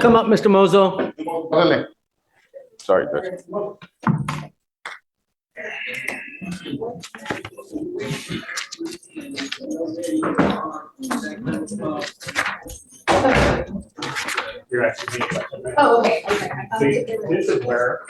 Come up, Mr. Mozo. Órale. Sorry, Judge. You're actually. Oh, okay. Okay. I thought See, it was- this is where.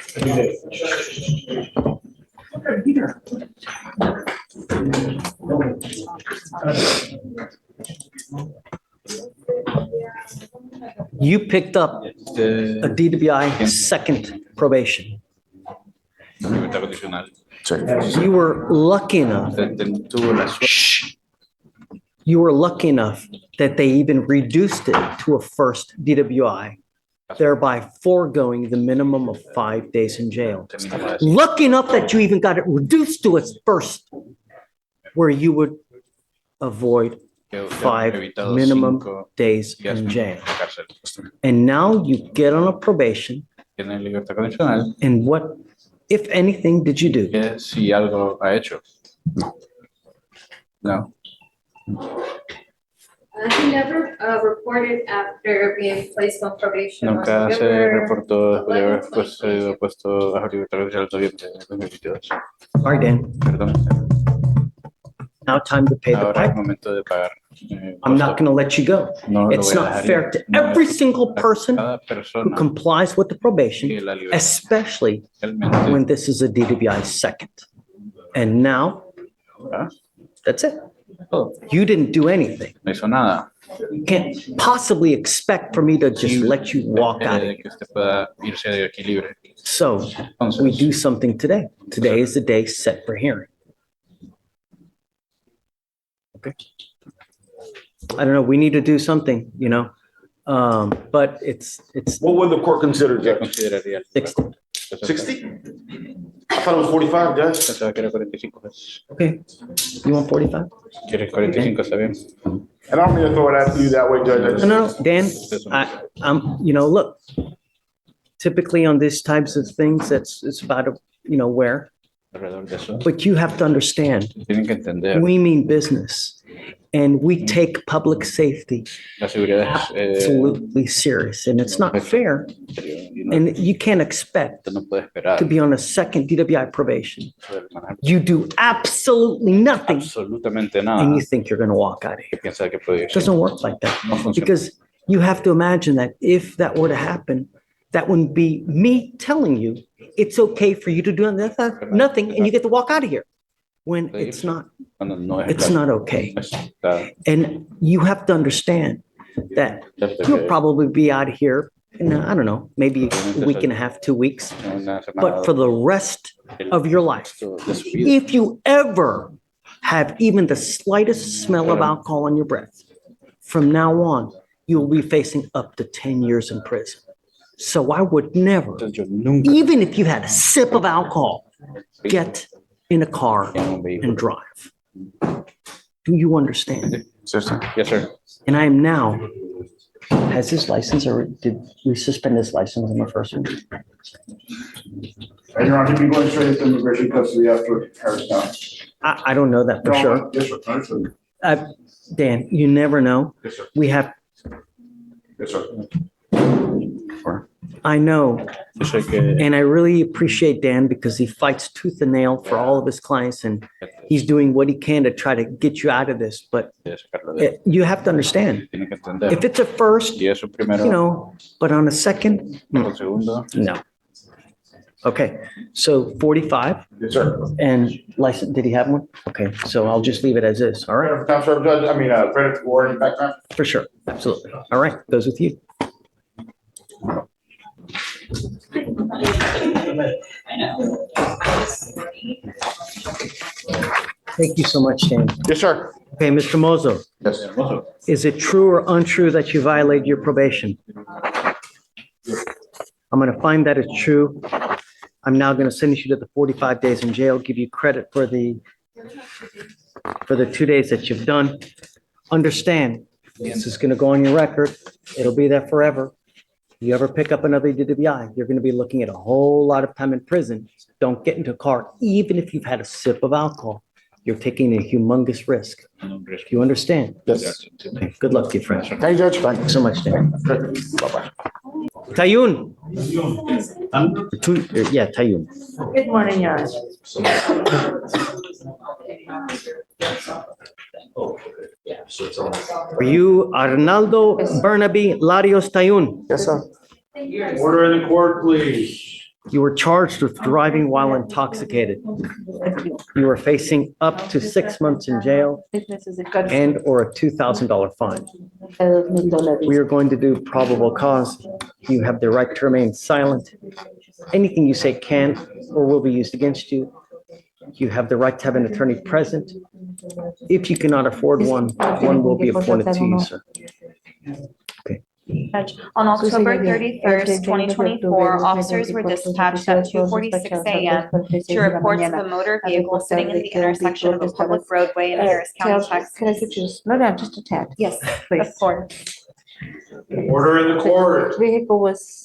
You picked up a DWI second probation. You were lucky enough. Shh. You were lucky enough that they even reduced it to a first DWI, thereby foregoing the minimum of 5 days in jail. Lucky enough that you even got it reduced to its first, where you would avoid 5 minimum days in jail. And now you get on a probation. And what, if anything, did you do? Si algo ha hecho. No. He never reported after being placed on probation. on Nunca se November reportó después de haber 11, sido puesto bajo libertad condicional en noviembre de 2022. All right, Dan. Perdón. Now time to pay the Ahora es pipe. momento de pagar. I'm not going to let you go. No lo It's voy a not dejar ir. fair to No es every single person cada who persona complies with the probation, que la libertad especially realmente. when this is a DWI second. And now, ¿Ah? that's it. Oh, You didn't do anything. no hizo nada. You can't possibly expect for me to just let you walk out of De here. que usted pueda irse de aquí libre. So we Entonces, do something today. Today is the day set for hearing. Okay. I don't know, we need to do something, you know, but it's What would the court consider, ¿qué Judge? consideraría? 60. 60? I thought it was 45, Judge. Pensaba que era 45. Pues. Okay. You want 45? ¿Quieres 45? Está bien. And I don't mean to throw it at you that way, Judge. I just- No, Dan, you know, look, typically on these types of things, it's about, you know, where, Alrededor de eso. but you have to understand, Tienen que entender. we mean business and we take public safety La seguridad es absolutely serious and it's not fair. serio, y no, And you can't expect usted no puede esperar to be on a second DWI probation. poder manejar You do absolutely nothing absolutamente and nada you think you're going to walk out of que here. piensa que puede It doesn't work like that. No funciona. Because you have to imagine that if that were to happen, that wouldn't be me telling you, it's okay for you to do nothing and you get to walk out of here. When it's not, Cuando no es el it's caso. not okay. Está- And you have to understand that you'll probably be out of here in, I don't know, maybe a week and a half, 2 weeks. una semana But for the rest of your life, de su vida. if you ever have even the slightest smell of alcohol on your breath, from now on, you will be facing up to 10 years in prison. So I would never, Entonces, yo nunca even if you had a sip of alcohol, get in a car en un vehículo. and drive. Do you understand? Yes, sir. Yes, sir. And I am now, has his license or did we suspend his license in the first one? And Your Honor, he'd be going straight into immigration custody after Harris County. I don't know that for No, sure. Yes, sir. Understood. Dan, you never know. Yes, sir. We have, Yes, sir. I know, Yo sé que and I really appreciate Dan because he fights tooth and nail for all of his clients and he's doing what he can to try to get you out of this. But de sacarlo de you have to understand, tiene que entender. if it's a first, Y eso primero, you know, but on a second, lo segundo, no. Okay, so 45 Yes, sir. and license, did he have one? Okay, so I'll just leave it as is. All right, Counselor, Judge, I mean, credit for any background? for sure, absolutely. All right, goes with you. Thank you so much, Dan. Yes, sir. Okay, Mr. Mozo, Yes. is it true or untrue that you violated your probation? I'm going to find that it's true. I'm now going to sentence you to the 45 days in jail, give you credit for the 2 days that you've done. Understand, this is going to go on your record. It'll be there forever. You ever pick up another DWI, you're going to be looking at a whole lot of time in prison. Don't get into a car, even if you've had a sip of alcohol. You're taking a humongous risk. Do you understand? Yes. Okay, good luck to you, friend. Hey, Judge. Thank you so much, Dan. Bye-bye. Tayun. Yeah, Tayun. Good morning, Your Honor. Are you Arnaldo Bernabe Larios Tayun? Yes, sir. Order in the court, please. You were charged with driving while intoxicated. You are facing up to 6 months in jail and or a $2,000 fine. We are going to do probable cause. You have the right to remain silent. Anything you say can or will be used against you. You have the right to have an attorney present. If you cannot afford one, one will be appointed to you, sir. Judge, on October 31st, 2024, officers were dispatched at 2:46 a.m. to report to the motor vehicle sitting in the intersection of a public roadway in Harris County, Can I Texas. get you, slow down just a tad? Yes, Please. of course. Order in the court. Vehicle was.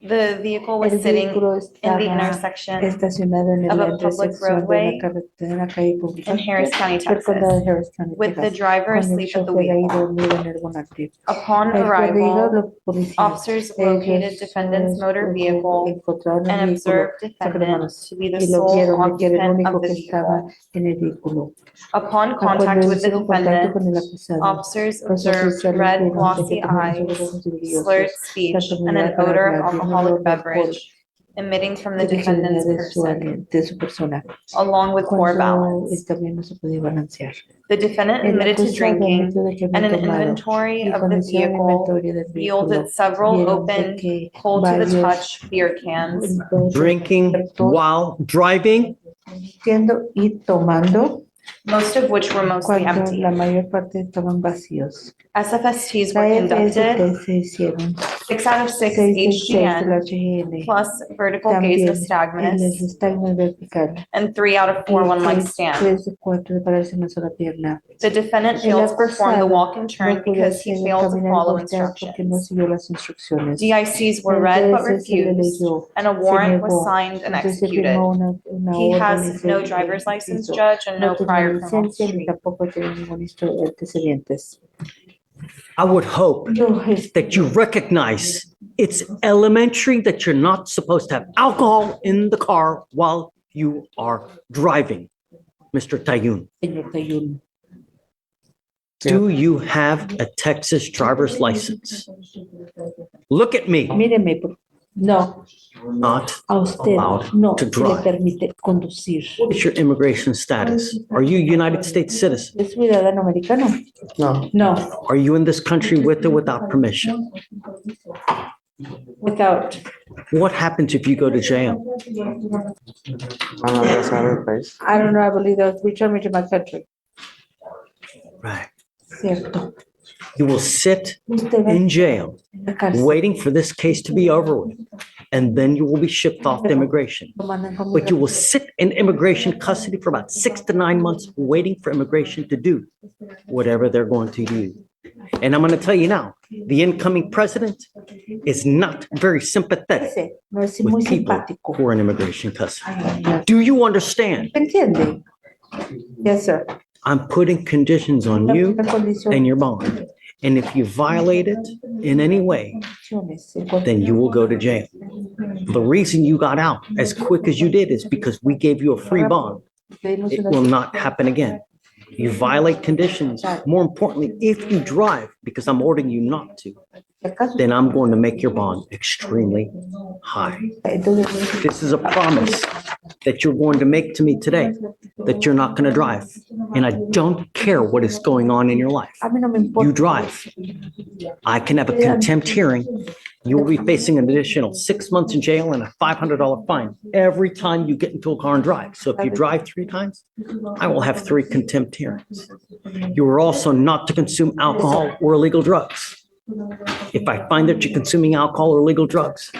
The vehicle was El sitting vehículo in the estaba intersection estacionado en of la a public intersección de roadway la carretera, en la calle pública in Harris County, del condado Texas, de Harris County, with the Texas, driver con el asleep at the chofer ahí wheel. dormido en el volante. Upon Al perdido, arrival, los policías, officers located defendant's motor vehicle encontraron el and vehículo, observed sacaron defendant manos to be the y lo sole vieron que era el occupant único of the que estaba vehicle. en el vehículo. Upon Cuando contact with the hicieron contacto con el defendant, acusado, officers los observed oficiales red vieron que glossy tenía eyes, sus ojos brillosos, slurred speech, and an odor of alcoholic beverage emitting from the que venía defendant's de su, person, de su persona. along with poor Cuando balance. también no se podía balancear. The defendant El admitted to acusado drinking, admitió de que había and an tomado, inventory y of cuando the hicieron vehicle inventario del vehículo, yielded several vieron de open, que cold to the varios touch beer cans, entonces, Drinking while driving. siendo y tomando, most of which were mostly cuando empty. la mayor parte estaban vacíos. SFSTs were La conducted, FST se hicieron 6 out of 6 6 de 6 del HGN, HGN, plus vertical gaze también el nystagmus, nystagmus vertical, and 3 out of 4 one-leg stand. 3 de 4 de pararse en una sola pierna. The defendant El failed to perform the acusado walk and turn no pudo because he hacer failed to caminar y follow voltear porque no instructions. siguió las instrucciones. DICs were read but Entonces se le refused, leyó, and a se warrant was negó. signed and Entonces se executed. firmó una He orden y has se no driver's license, hizo. judge, and No no tenía prior criminal licencia ni history. tampoco tenía ningún antecedentes. I would hope No, that you recognize it's elementary that you're not supposed to have alcohol in the car while you are driving, Mr. Tayun. señor Tayun. Do you have a Texas driver's license? Look at me, Míreme, no, not a usted allowed no to se le drive. permite conducir. What is your immigration status? Are you a United States citizen? ¿Es ciudadano americano? No. No, Are you in this country with or without permission? without. What happens if you go to jail? That's not her place. I don't know, I believe that return me to my country. Right. Cierto. You will sit Usted va in jail en la cárcel. waiting for this case to be over with, and then you will be shipped off to immigration. Lo mandan con But you will migración. sit in immigration custody for about 6 to 9 months, waiting for immigration to do whatever they're going to do. And I'm going to tell you now, the incoming president is not very sympathetic Ese no es muy with people simpático. who are in immigration custody. Do you understand? ¿Entiende? Yes, sir. I'm putting conditions on you Una condición, and your bond. And if you violate it in any way, condiciones en contra- then you will go to jail. The reason you got out as quick as you did is because we gave you a free bond. Pedimos It una- will not happen again. You violate conditions. More importantly, if you drive, because I'm ordering you not to, ¿Acaso? then I'm going to make your bond extremely high. Entonces, This is a promise that you're going to make to me today, that you're not going to drive. And I don't care what is going on in your life. a mí no me You importa. drive. I can have a contempt hearing. You will be facing an additional 6 months in jail and a $500 fine every time you get into a car and drive. So if you drive 3 times, I will have 3 contempt hearings. You are also not to consume alcohol or illegal drugs. If I find that you're consuming alcohol or illegal drugs,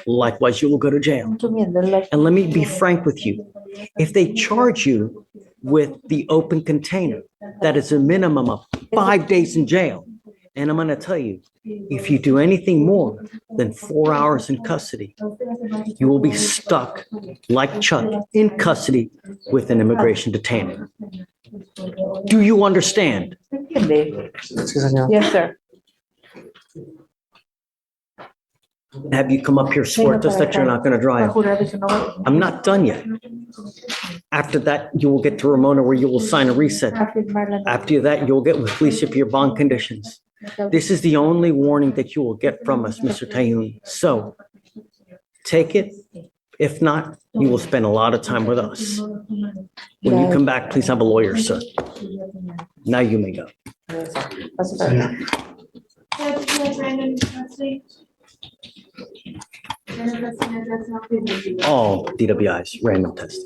likewise, you will go to jail. Consumiendo la- And let me be frank with you. If they charge you with the open container, that is a minimum of 5 days in jail. And I'm going to tell you, if you do anything more than 4 hours in custody, you will be stuck like Chuck in custody with an immigration detainer. Do you understand? Entiende? Sí, señor. Yes, sir. Have you come up here swear to us that you're not going to Va a drive? jurar de que no va I'm not done yet. After that, you will get to Ramona where you will sign a reset. a firmar la After that, you'll get with Felicia for your bond conditions. This is the only warning that you will get from us, Mr. Tayoun. So take it. If not, you will spend a lot of time with us. When you come back, please have a lawyer, sir. Now you may go. Pase para acá. All DWIs, random test.